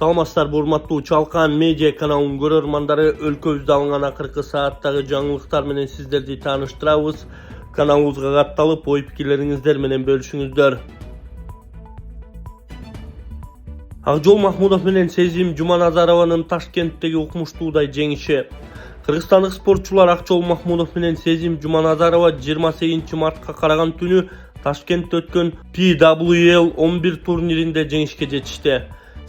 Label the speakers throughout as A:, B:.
A: Саламатсыздарбы урматтуу Чалкан медиа каналынын көрөрмандары, өлкөбүздө алынган акыркы сааттагы жаңылыктар менен сиздерди тааныштырабыз. Каналыбызга катталып, ой пикирлериңиздер менен бөлүшүңүздөр. Акжол Махмудов менен Сезим Жуманазарованын Ташкенттеги укмуштуудай жеңиши. Кыргызстандык спортчулар Акжол Махмудов менен Сезим Жуманазарова 28 мартка караган түнү Ташкентте өткөн PWL 11 турниринде жеңишке жетишти.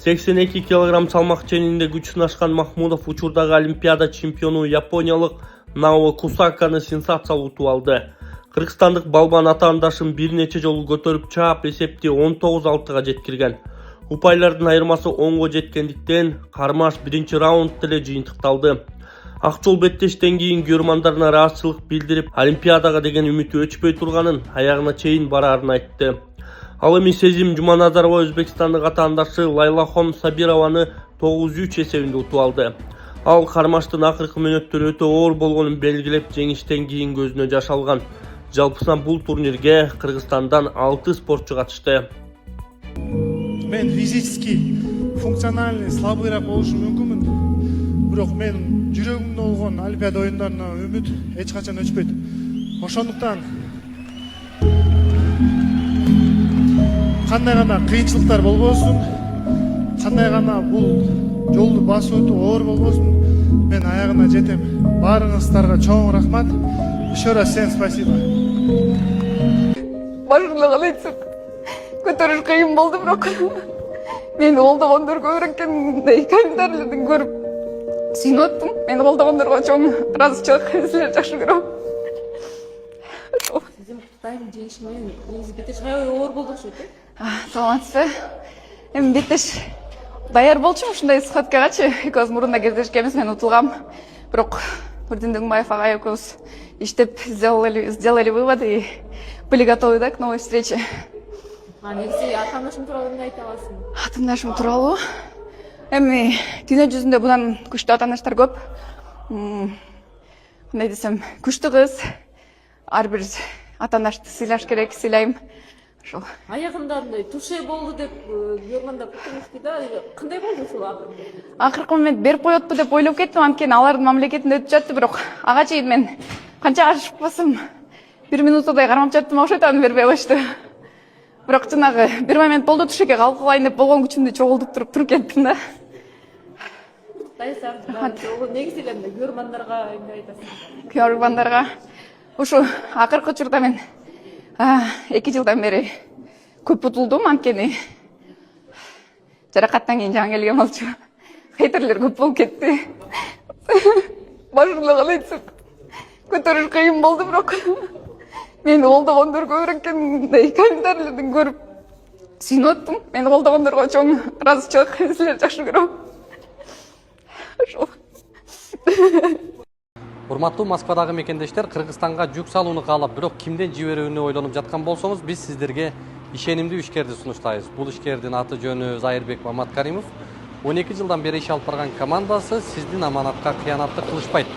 A: 82 кг салмак ченинде күч сынашкан Махмудов учурдагы Олимпиада чемпиону япониялык Нао Кусаканы сенсациялуу утуп алды. Кыргызстандык балбан атаандашын бир нече жолу көтөрүп чаап эсепти 19-6-га жеткирген. Упайлардын айырмасы 10го жеткендиктен кармаш биринчи раундта эле жыйынтыкталды. Акжол беттештен кийин көрөрмандарына ыраазычылык билдирип, Олимпиадага деген үмүтү өчпөй турганын, аягына чейин бараарын айтты. Ал эми Сезим Жуманазарова Өзбекстандык атаандашы Лайлахом Сабированы 9-3 эсебинде утуп алды. Ал кармаштын акыркы мүнөттөрү өтө оор болгонун белгилеп, жеңиштен кийин көзүнө жаш алган. Жалпысынан бул турнирге Кыргызстандан 6 спортчу катышты.
B: Мен физически функциональный слабыйраак болушум мүмкүнмүн. Бирок мен жүрөгүмдө болгон Олимпиада оюндарына үмүт эч качан өчпөйт. Ошондуктан кандай гана кыйынчылыктар болбосун, кандай гана бул жолду басып өтүү оор болбосун, мен аягына жетем. Баарыңыздарга чоң рахмат. Еще раз всем спасибо.
C: Башындагы айтсам, көтөрүш кыйын болду, бирок мени колдогондор көп экенин комментарийлерден көрүп сүйүнүп аттым. Мени колдогондорго чоң ыраазычылык, силерди жакшы көрөм.
D: Сизин Кытайдын жеңиши менен негизи беттеш аябай оор болду окшойт э?
C: Саламатсызбы? Эми беттеш даяр болчумун ушундай схваткагачы. Экөөбүз мурунда кездешкенбиз, мен утулгам. Бирок Нурдин Дыгмаев ага экөөбүз иштеп сделали выводы и были готовы, да, к новой встрече.
D: Негизи атаандашым тууралуу эмне айта аласың?
C: Атаандашым тууралуу эми дүйнө жүзүндө будан күчтүү атаандаштар көп. Кандай десем, күчтүү кыз. Ар бир атаандашты сыйлаш керек, сыйлайм. Ошол.
D: Аягында мындай туше болду деп көргөндө күтүмүштү да. Кандай болду ушул акыркы?
C: Акыркы момент берип коетпу деп ойлоп кеттим, анткени алардын мамлекетинде өтүп жатты, бирок ага чейин мен канча ашыкпасам 1 минуттай кармап жаттым окшойт, аны бербей коюшту. Бирок жанагы бир момент болду, тушеке калкылайын деп болгон күчүмдү чогултуп туруп кеттим да.
D: Дайсаң, негизи эле көрөрмандарга эмне айтасың?
C: Көрөрмандарга ушу акыркы учурда мен 2 жылдан бери көп утулдум, анткени жаракаттан кийин жаңы келген болчу. Хейтерлер көп болуп кетти. Башындагы айтсам, көтөрүш кыйын болду, бирок мени колдогондор көп экенин комментарийлерден көрүп сүйүнүп аттым. Мени колдогондорго чоң ыраазычылык, силерди жакшы көрөм. Ошол.
E: Урматтуу Москвадагы мекендештер, Кыргызстанга жүк салууну каалап, бирок кимден жиберүүнү ойлонуп жаткан болсоңуз, биз сиздерге ишенимдүү ишкерди сунуштайбыз. Бул ишкердин аты жөнү Зайырбек Маматкаримов. 12 жылдан бери иш алып барган командасы сиздин аманатка кыянатты кылышпайт.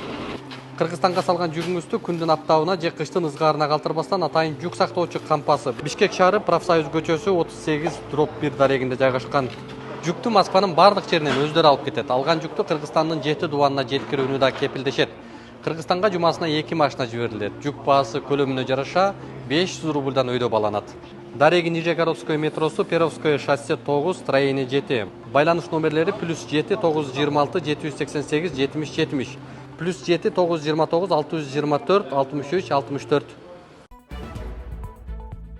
E: Кыргызстанга салган жүгүңүздү күндүн аптабына же кыштын ызгаарына калтырбастан атайын жүк сактоочу кампасы Бишкек шаары Профсоюз көчөсү 38/1 дарегинде жайгашкан. Жүктү Москванын бардык жеринен өздөрү алып кетет. Алган жүктү Кыргызстандын 7 дубанына жеткирүүнү да кепилдешет. Кыргызстанга жумасына 2 машина жиберилет. Жүк баасы көлөмүнө жараша 500 рубльдан өйдө баланат. Дареги Нижегородское метросу, Перовское шоссе 9, строение 7. Байланыш номерлери +7 926 788 70 70, +7 929 624 63 64.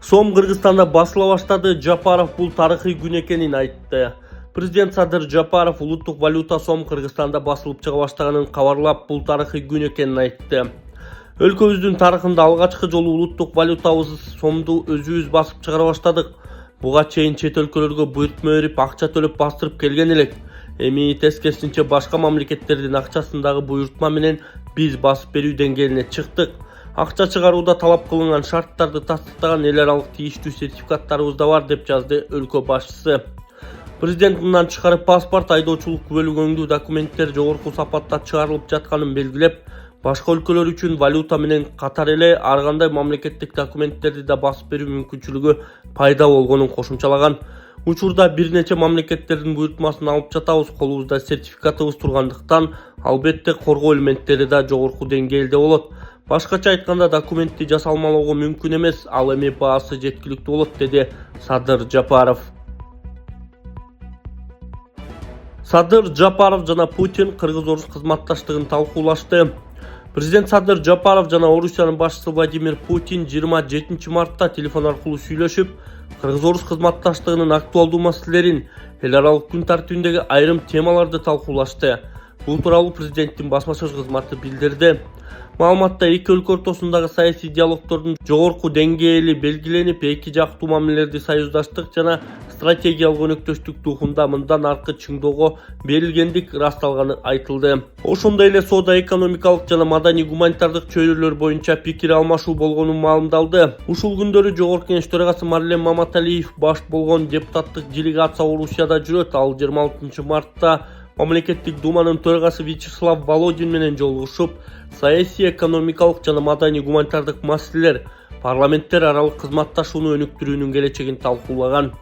A: Сом Кыргызстанда басыла баштады. Жапаров бул тарыхый күн экенин айтты. Президент Садыр Жапаров улуттук валюта сом Кыргызстанда басылып чыга баштаганын кабарлап, бул тарыхый күн экенин айтты. Өлкөбүздүн тарыхында алгачкы жолу улуттук валютабыз сомду өзүбүз басып чыгара баштадык. Буга чейин чет өлкөлөргө буйртма берип, акча төлөп бастырып келген элек. Эми тескерисинче башка мамлекеттердин акчасындагы буйртма менен биз басып берүү деңгээлине чыктык. Акча чыгарууда талап кылынган шарттарды тастыктаган эл аралык тийиштүү сертификаттарыбыз да бар, деп жазды өлкө башчысы. Президент мындан тышкары паспорт, айдоочулук күбөлүгөңдүү документтер жогорку сапатта чыгарылып жатканын белгилеп, башка өлкөлөр үчүн валюта менен катар эле ар кандай мамлекеттик документтерди да басып берүү мүмкүнчүлүгү пайда болгонун кошумчалаган. Учурда бир нече мамлекеттердин буйртмасын алып жатабыз, колубузда сертификатыбыз тургандыктан албетте коргоо элементтери да жогорку деңгээлде болот. Башкача айтканда документти жасалмалоого мүмкүн эмес, ал эми баасы жеткиликтүү болот, деди Садыр Жапаров. Садыр Жапаров жана Путин кыргыз-орус кызматташтыгын талкуулашты. Президент Садыр Жапаров жана Орусиянын башчысы Владимир Путин 27 мартта телефон аркылуу сүйлөшүп, кыргыз-орус кызматташтыгынын актуалдуу маселелерин, эл аралык күн тартибиндеги айрым темаларды талкуулашты. Бул тууралуу президенттин басма сөз кызматы билдирди. Маалыматта эки өлкө ортосундагы саясий диалогдордун жогорку деңгээли белгиленип, эки жактуу мамилелерди союздаштык жана стратегиялык өнөктөштүк духунда мындан аркы чыңдоого берилгендик ырасталганы айтылды. Ошондой эле соода экономикалык жана маданий гуманитардык чөйрөлөр боюнча пикир алмашуу болгону маалымдалды. Ушул күндөрү Жогорку Кеңеш төрагасы Марлен Маматалиев баш болгон депутаттык делегация Орусияда жүрөт. Ал 26 мартта Мамлекеттик думанын төрагасы Вячеслав Володин менен жолугушуп, саясий, экономикалык жана маданий гуманитардык маселелер, парламенттер аралык кызматташууну өнүктүрүүнүн келечегин талкуулаган.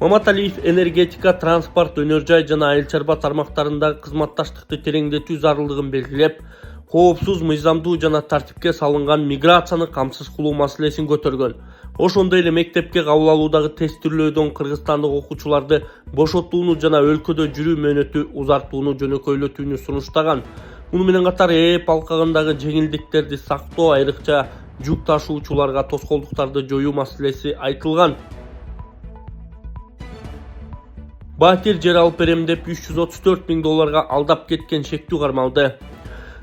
A: Маматалиев энергетика, транспорт, өнөр жай жана айыл чарба тармактарындагы кызматташтыкты тереңдетүү зарылдыгын белгилеп, коопсуз, мыйзамдуу жана тартипке салынган миграцияны камсыз кылуу маселесин көтөргөн. Ошондой эле мектепке кабыл алуудагы тестирлөөдөн кыргызстандык окуучуларды бошотууну жана өлкөдө жүрүү мөөнөтү узартууну жөнөкөйлөтүүнү сунуштаган. Муну менен катар ЭЭП алкагындагы жеңилдиктерди сактоо, айрыкча жүк ташуучуларга тоскоолдуктарды жоюу маселеси айтылган. Батир жер алып берем деп $334,000 алдап кеткен шектүү кармалды.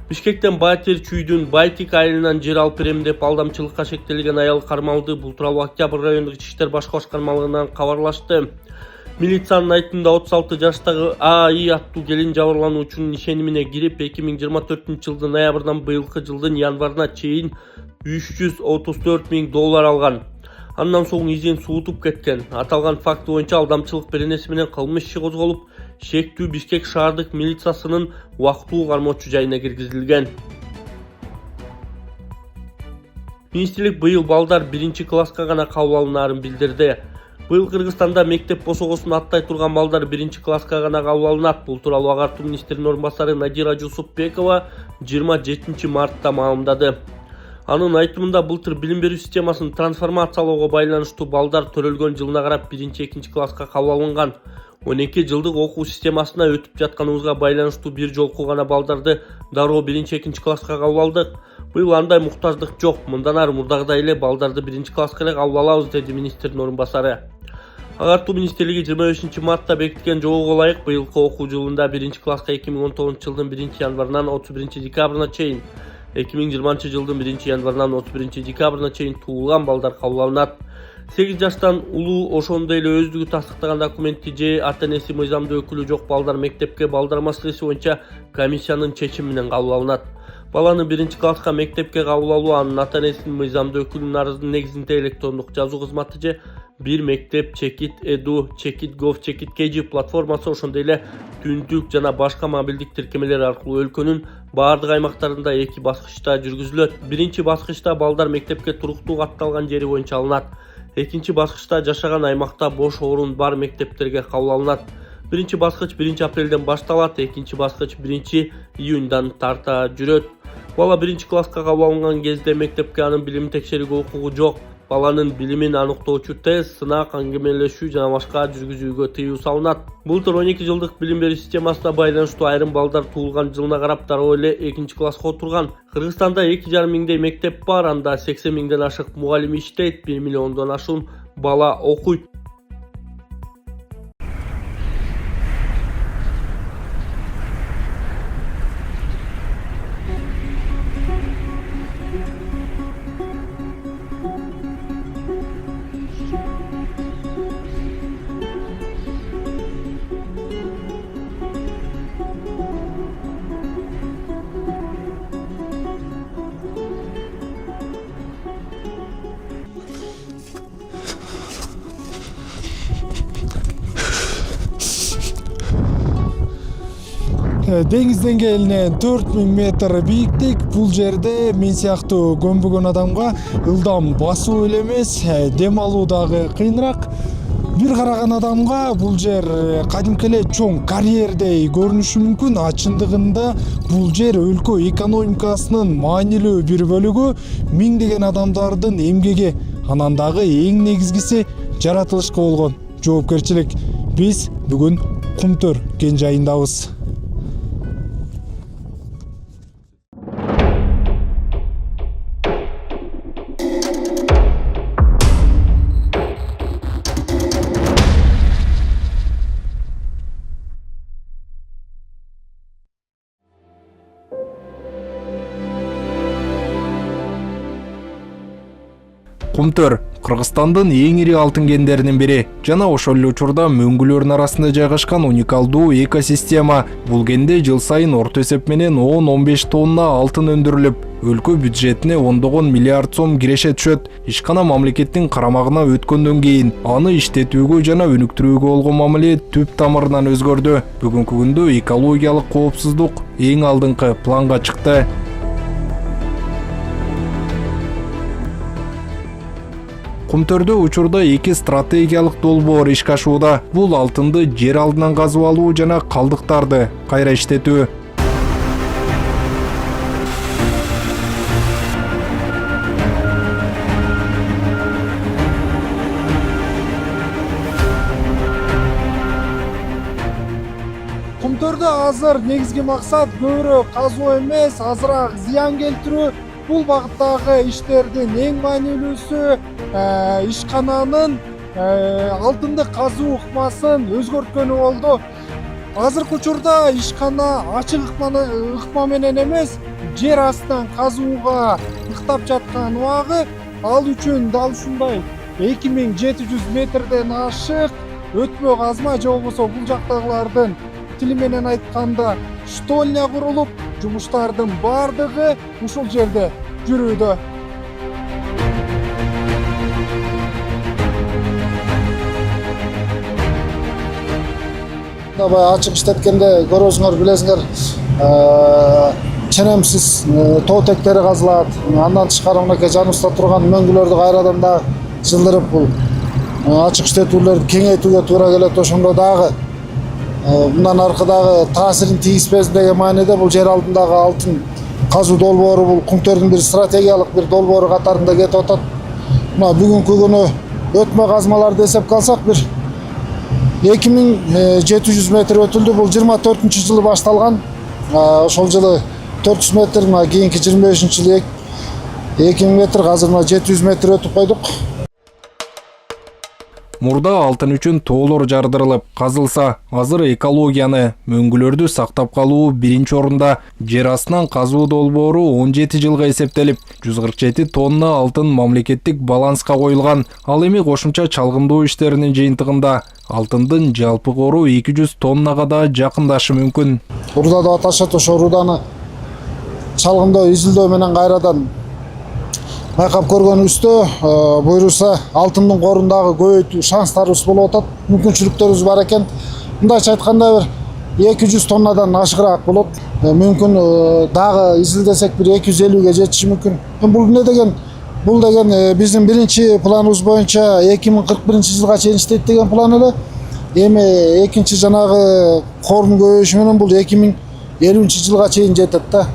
A: Бишкектен Батир чүйдүн Байтик айылынан жер алып берем деп алдамчылыкка шектелген аял кармалды. Бул тууралуу Октябрь райондук ички иштер башкы башкармалыгынан кабарлашты. Милициянын айтымында 36 жаштагы АИ аттуу келин жабырлануучунун ишенимине кирип, 2024 ноябрдан быйылкы жылдын январына чейин $334,000 алган. Андан соң изин суутуп кеткен. Аталган факт боюнча алдамчылык беренеси менен кылмыш иши козголуп, шектүү Бишкек шаардык милициясынын убактылуу кармоочу жайына киргизилген. Министрлик быйыл балдар 1-класска гана кабыл алынаарын билдирди. Быйыл Кыргызстанда мектеп босогосун аттай турган балдар 1-класска гана кабыл алынат. Бул тууралуу агартуу министринин орун басары Надира Жусупбекова 27 мартта маалымдады. Анын айтымында былтыр билим берүү системасын трансформациялоого байланыштуу балдар төрөлгөн жылына карап 1-2 класска кабыл алынган. 12 жылдык окуу системасына өтүп жатканыбызга байланыштуу бир жолку гана балдарды дароо 1-2 класска кабыл алдык. Быйыл андай муктаждык жок. Мындан ары мурдагыдай эле балдарды 1-класска эле кабыл алабыз, деди министрдин орун басары. Агартуу министрлиги 25 мартта бекиткен жобого ылайык быйылкы окуу жылында 1-класска 2019 жылдын 1 январынан 31 декабрына чейин, 2020 жылдын 1 январынан 31 декабрына чейин туулган балдар кабыл алынат. 8 жаштан улуу, ошондой эле өздүгү тастыктаган документти же ата-энеси мыйзамдуу өкүлү жок балдар мектепке балдар маселеси боюнча комиссиянын чечими менен кабыл алынат. Баланы 1-класска мектепке кабыл алуу анын ата-энесинин мыйзамдуу өкүлүнүн арыздын негизинде электрондук жазуу кызматы же бир мектеп чекит эду, чекит гов, чекит kg платформасы, ошондой эле түндүк жана башка мобилдик тиркемелер аркылуу өлкөнүн баардык аймактарында 2 баскычта жүргүзүлөт. Биринчи баскычта балдар мектепке туруктуу катталган жери боюнча алынат. Экинчи баскычта жашаган аймакта бош орун бар мектептерге кабыл алынат. Биринчи баскыч 1 апрелден башталат, экинчи баскыч 1 июньдан тарта жүрөт. Бала 1-класска кабыл алынган кезде мектепке анын билим текшерүүгө укугу жок. Баланын билимин аныктоочу тест, сынак, аңгемелешүү жана башка жүргүзүүгө тыюу салынат. Былтыр 12 жылдык билим берүү системасына байланыштуу айрым балдар туулган жылына карап дароо эле 2-класска отурган. Кыргызстанда 2,5 миңдей мектеп бар, анда 80 миңден ашык мугалим иштейт, 1 миллиондон ашуун бала окуйт.
F: Деңиз деңгээлинен 4000 метр бийиктик. Бул жерде мен сыяктуу көмбөгөн адамга ылдам басуу эле эмес, дем алуу дагы кыйыныраак. Бир караган адамга бул жер кадимки эле чоң карьердей көрүнүшү мүмкүн, а чындыгында бул жер өлкө экономикасынын маанилүү бир бөлүгү, миңдеген адамдардын эмгеги, анан дагы эң негизгиси жаратылышка болгон жоопкерчилик. Биз бүгүн Кумтөр кен жайындабыз. Кумтөр Кыргызстандын эң ири алтын кендеринин бири жана ошол эле учурда мөңгүлөрдүн арасында жайгашкан уникалдуу экосистема. Бул кенде жыл сайын орто эсеп менен 10-15 тонна алтын өндүрүлүп, өлкө бюджетине ондогон миллиард сом киреше түшөт. Ишкана мамлекеттин карамагына өткөндөн кийин аны иштетүүгө жана өнүктүрүүгө болгон мамиле түп тамырынан өзгөрдү. Бүгүнкү күндө экологиялык коопсуздук эң алдыңкы планга чыкты. Кумтөрдө учурда 2 стратегиялык долбоор ишке ашууда. Бул алтынды жер алдынан казып алуу жана калдыктарды кайра иштетүү. Кумтөрдө азыр негизги максат көбүрөөк казуу эмес, азыраак зыян келтирүү. Бул багыттагы иштердин эң маанилүүсү ишкананын алтынды казуу ыкмасын өзгөрткөнү болду. Азыркы учурда ишкана ачык ыкма менен эмес, жер астынан казууга ыктап жаткан убагы, ал үчүн дал ушундай 2700 метрден ашык өтмө казма же болбосо бул жактагылардын тили менен айтканда штольня курулуп, жумуштардын бардыгы ушул жерде жүрүүдө.
G: Dabay açık işletkende görüyorsunuz bilesizler çenemsiz toğtekleri kazılat, andan çıkarımdaki janыбызda turgan möңгүлөрдү kayradan da жылдырып бул açık işletүүлөрдү кеңейтүүгө туура келет. Ошондо дагы мындан аркадагы таасирин тийгизбесин деген мааниде бул жер алдындагы алтын казуу долбоору бул Кумтөрдүн бир стратегиялык бир долбоору катарында кетип атат. Мына бүгүнкү күнү өтмө казмаларды эсепке алсак бир 2700 метр өтүлдү. Бул 24-жылы башталган. Ошол жылы 400 метр, мына кийинки 25-жылы 2000 метр, азыр мына 700 метр өтүп койдук.
F: Мурда алтын үчүн тоолор жардырылып, казылса, азыр экологияны, мөңгүлөрдү сактап калуу биринчи орунда. Жер астынан казуу долбоору 17 жылга эсептелип, 147 тонна алтын мамлекеттик баланска коюлган. Ал эми кошумча чалгындоо иштеринин жыйынтыгында алтындын жалпы кору 200 тоннага да жакындашы мүмкүн.
G: Руда деп аташат, ошо руданы чалгындоо, изилдөө менен кайрадан байкап көргөнүбүздө буйруса алтындын корундагы көбөйтүү шанстарыбыз болуп атат, мүмкүнчүлүктөрүбүз бар экен. Мындайча айтканда бир 200 тоннадан ашыгыраак болот. Мүмкүн дагы изилдесек бир 250ге жетиши мүмкүн. Бул эмне деген? Бул деген биздин биринчи планыбыз боюнча 2041-жылга чейин иштейт деген план эле. Эми экинчи жанагы кордун көбөйүшү менен бул 2050-жылга чейин жетет да.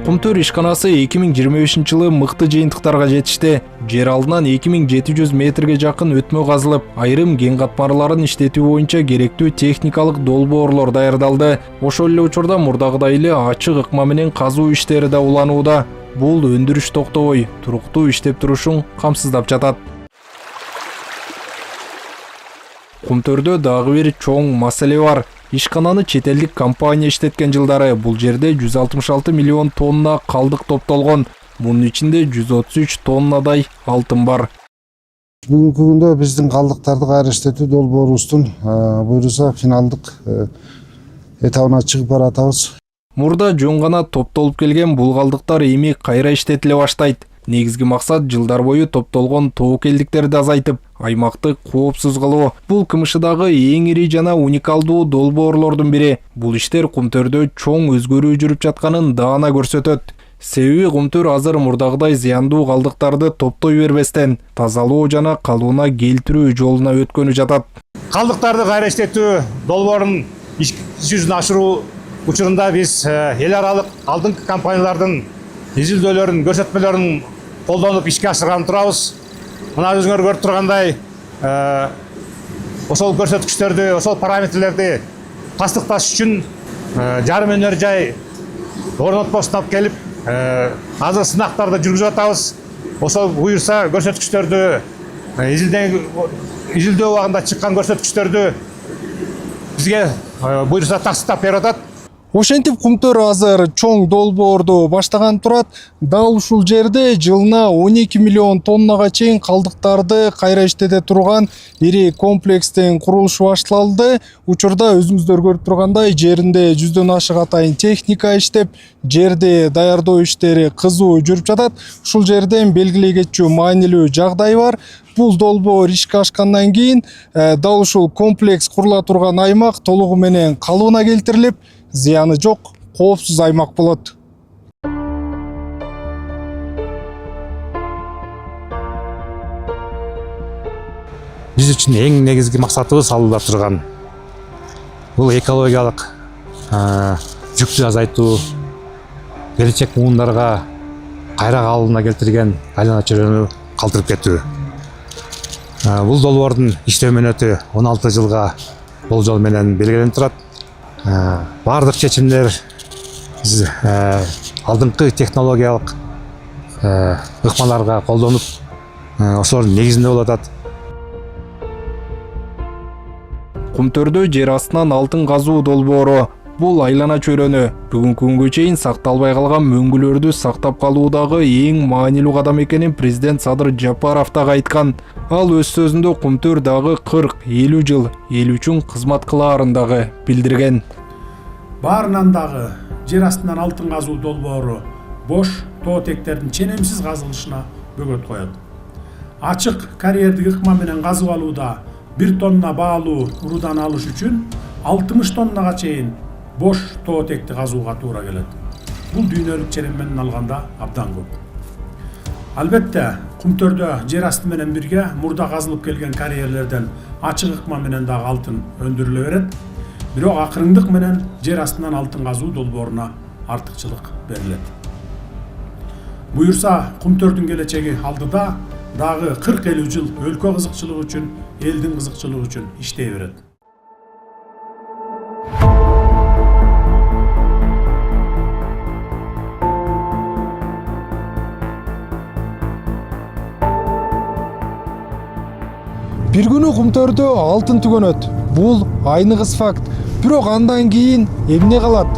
F: Кумтөр ишканасы 2025-жылы мыкты жыйынтыктарга жетишти. Жер алдынан 2700 метрге жакын өтмө казылып, айрым кен катмарларын иштетүү боюнча керектүү техникалык долбоорлор даярдалды. Ошол эле учурда мурдагыдай эле ачык ыкма менен казуу иштери да уланууда. Бул өндүрүш токтобой, туруктуу иштеп турушун камсыздап жатат. Кумтөрдө дагы бир чоң маселе бар. Ишкананы чет элдик компания иштеткен жылдары бул жерде 166 миллион тонна калдык топтолгон. Мунун ичинде 133 тоннадай алтын бар.
G: Бүгүнкү күндө биздин калдыктарды кайра иштетүү долбоорубуздун буйруса финалдык этабына чыгып баратабыз.
F: Мурда жөн гана топтолуп келген бул калдыктар эми кайра иштетиле баштайт. Негизги максат жылдар бою топтолгон тоокелдиктерди азайтып, аймакты коопсуз кылуу. Бул КМШдагы эң ири жана уникалдуу долбоорлордун бири. Бул иштер Кумтөрдө чоң өзгөрүү жүрүп жатканын даана көрсөтөт. Себеби Кумтөр азыр мурдагыдай зыяндуу калдыктарды топтой бербестен тазалоо жана калыбына келтирүү жолуна өткөнү жатат.
H: Калдыктарды кайра иштетүү долбоорун иш жүзүнө ашыруу учурунда биз эл аралык алдыңкы компаниялардын изилдөөлөрүн, көрсөтмөлөрүн колдонуп ишке ашырганын турабыз. Мына өзүңөр көрүп тургандай ошол көрсөткүчтөрдү, ошол параметрлерди тастыкташ үчүн жарым өнөр жай орнотпосуна алып келип, азыр сынактарды жүргүзүп атабыз. Ошол буюрса көрсөткүчтөрдү изилдөө убагында чыккан көрсөткүчтөрдү бизге буюрса тастыктап берип атат.
F: Ошентип Кумтөр азыр чоң долбоорду баштаган турат. Дал ушул жерде жылына 12 миллион тоннага чейин калдыктарды кайра иштете турган ири комплекстин курулушу башталды. Учурда өзүңүздөр көрүп тургандай жеринде 100дөн ашык атайын техника иштеп, жерди даярдоо иштери кызуу жүрүп жатат. Ушул жерден белгилей кетчү маанилүү жагдай бар. Бул долбоор ишке ашкандан кийин дал ушул комплекс курула турган аймак толугу менен калыбына келтирилип, зыяны жок, коопсуз аймак болот.
H: Биз үчүн эң негизги максатыбыз алдыда турган бул экологиялык жүктү азайтуу, келечек муундарга кайра калыбына келтирген айлана чөйрөнү калтырып кетүү. Бул долбоордун иштөө мөөнөтү 16 жылга болжол менен белгиленип турат. Бардык чечимдер алдыңкы технологиялык ыкмаларга колдонуп, ошолордун негизинде болуп атат.
F: Кумтөрдө жер астынан алтын казуу долбоору. Бул айлана чөйрөнү бүгүнкү күнгө чейин сакталбай калган мөңгүлөрдү сактап калуудагы эң маанилүү кадам экенин президент Садыр Жапаров дагы айткан. Ал өз сөзүндө Кумтөр дагы 40-50 жыл эл үчүн кызмат кылаарын дагы билдирген.
I: Баарынан дагы жер астынан алтын казуу долбоору бош тоотектердин ченемсиз казылышына бөгөт коет. Ачык карьердик ыкма менен казып алууда 1 тонна баалуу урудан алыш үчүн 60 тоннага чейин бош тоотекти казууга туура келет. Бул дүйнөлүк ченем менен алганда абдан көп. Албетте, Кумтөрдө жер асты менен бирге мурда казылып келген карьерлерден ачык ыкма менен дагы алтын өндүрүлө берет. Бирок акырындык менен жер астынан алтын казуу долбооруна артыкчылык берилет. Буюрса, Кумтөрдүн келечеги алдыда дагы 40-50 жыл өлкө кызыкчылыгы үчүн, элдин кызыкчылыгы үчүн иштей берет.
F: Бир күнү Кумтөрдө алтын түгөнөт. Бул айныгыс факт. Бирок андан кийин эмне калат?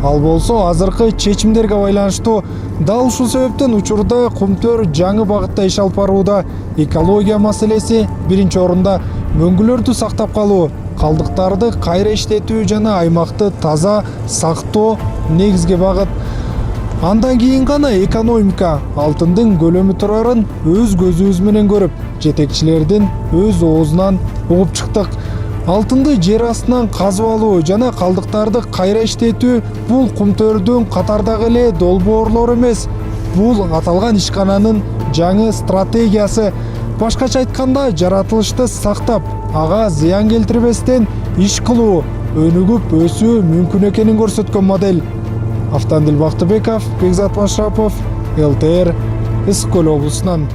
F: Ал болсо азыркы чечимдерге байланыштуу. Дал ушул себептен учурда Кумтөр жаңы багытта иш алып барууда. Экология маселеси биринчи орунда, мөңгүлөрдү сактап калуу, калдыктарды кайра иштетүү жана аймакты таза сактоо негизги багыт. Андан кийин гана экономика алтындын көлөмү турарын өз көзүбүз менен көрүп, жетекчилердин өз оозунан угуп чыктык. Алтынды жер астынан казып алуу жана калдыктарды кайра иштетүү бул Кумтөрдүн катардагы эле долбоорлор эмес. Бул аталган ишкананын жаңы стратегиясы. Башкача айтканда, жаратылышты сактап, ага зыян келтирбестен иш кылуу, өнүгүп өсүү мүмкүн экенин көрсөткөн модель. Автандил Бактыбеков, Бекзат Машрапов, ЛТР, Ысык Көл облусунан.